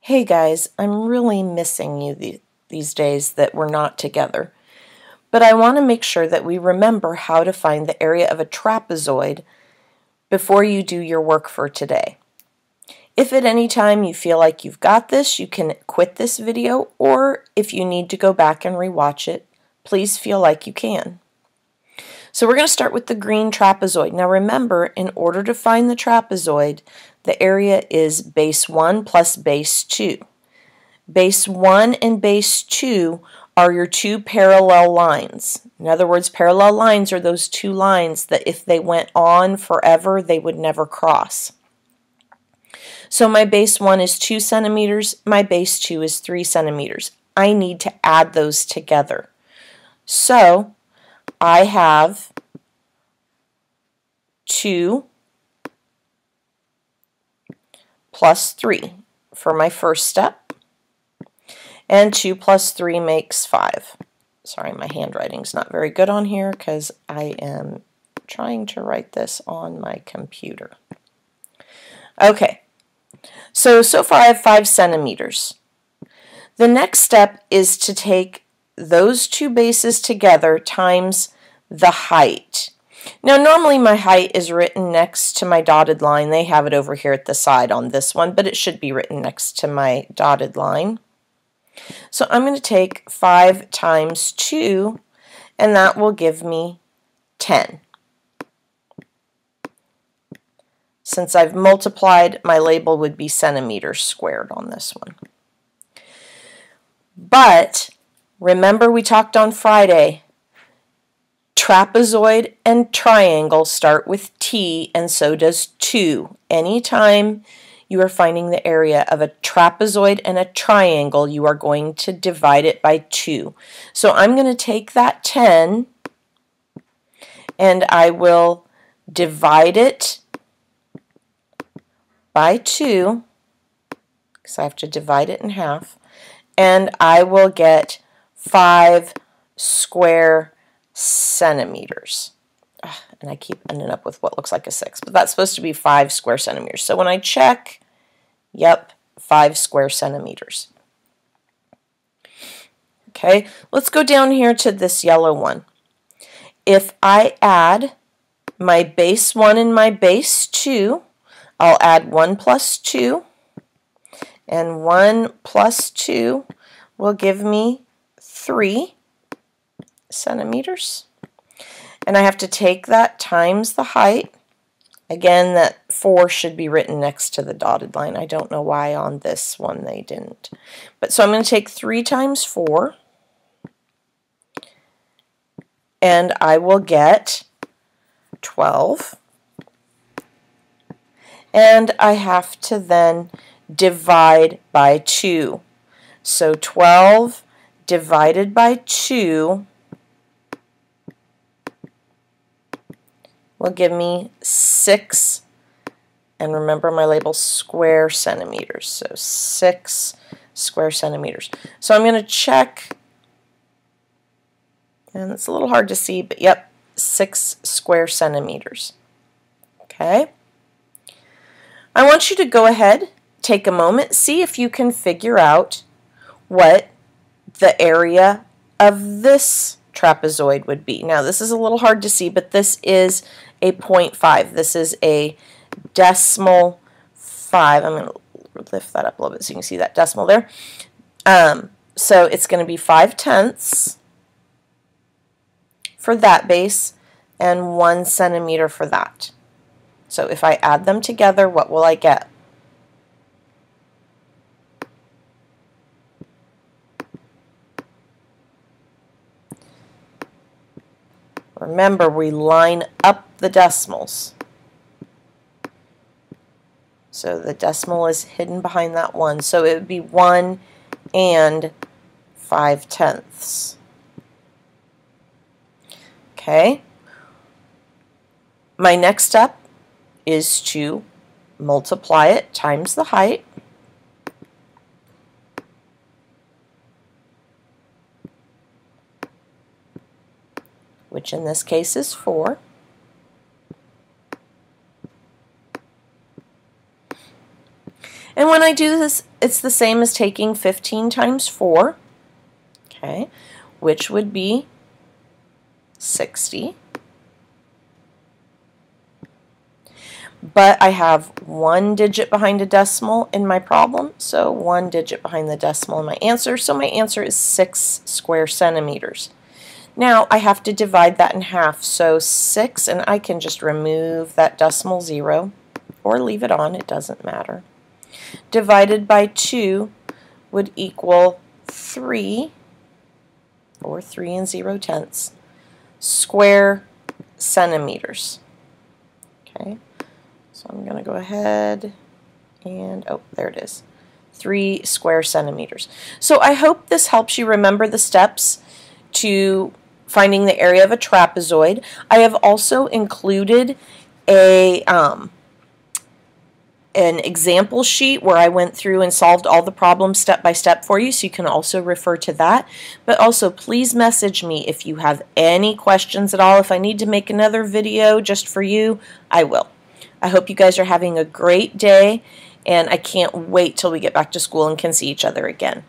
Hey guys, I'm really missing you these days that we're not together. But I want to make sure that we remember how to find the area of a trapezoid before you do your work for today. If at any time you feel like you've got this, you can quit this video, or if you need to go back and rewatch it, please feel like you can. So we're going to start with the green trapezoid. Now remember, in order to find the trapezoid, the area is base 1 plus base 2. Base 1 and base 2 are your two parallel lines. In other words, parallel lines are those two lines that if they went on forever, they would never cross. So my base 1 is 2 centimeters, my base 2 is 3 centimeters. I need to add those together. So I have 2 plus 3 for my first step, and 2 plus 3 makes 5. Sorry, my handwriting's not very good on here because I am trying to write this on my computer. Okay, so far I have 5 centimeters. The next step is to take those two bases together times the height. Now normally my height is written next to my dotted line. They have it over here at the side on this one, but it should be written next to my dotted line. So I'm going to take 5 times 2, and that will give me 10. Since I've multiplied, my label would be centimeters squared on this one. But remember we talked on Friday, trapezoid and triangle start with T, and so does 2. Anytime you are finding the area of a trapezoid and a triangle, you are going to divide it by 2. So I'm going to take that 10 and I will divide it by 2, because I have to divide it in half, and I will get 5 square centimeters. And I keep ending up with what looks like a 6, but that's supposed to be 5 square centimeters. So when I check, yep, 5 square centimeters. Okay, let's go down here to this yellow one. If I add my base 1 and my base 2, I'll add 1 plus 2, and 1 plus 2 will give me 3 centimeters. And I have to take that times the height. Again, that 4 should be written next to the dotted line. I don't know why on this one they didn't. But so I'm going to take 3 times 4, and I will get 12. And I have to then divide by 2. So 12 divided by 2 will give me 6, and remember my label, square centimeters. So 6 square centimeters. So I'm going to check, and it's a little hard to see, but yep, 6 square centimeters. Okay. I want you to go ahead, take a moment, see if you can figure out what the area of this trapezoid would be. Now this is a little hard to see, but this is a 0.5. This is a decimal 5. I'm going to lift that up a little bit so you can see that decimal there. So it's going to be 5/10 for that base and 1 centimeter for that. So if I add them together, what will I get? Remember, we line up the decimals. So the decimal is hidden behind that 1. So it would be 1 and 5/10. Okay. My next step is to multiply it times the height. Which in this case is 4. And when I do this, it's the same as taking 15 times 4, okay, which would be 60. But I have one digit behind a decimal in my problem, so one digit behind the decimal in my answer, so my answer is 6 square centimeters. Now I have to divide that in half, so 6, and I can just remove that decimal 0, or leave it on, it doesn't matter. Divided by 2 would equal 3, or 3 and 0/10 square centimeters. Okay, so I'm going to go ahead and, oh, there it is, 3 square centimeters. So I hope this helps you remember the steps to finding the area of a trapezoid. I have also included an example sheet where I went through and solved all the problems step by step for you, so you can also refer to that. But also, please message me if you have any questions at all. If I need to make another video just for you, I will. I hope you guys are having a great day, and I can't wait till we get back to school and can see each other again.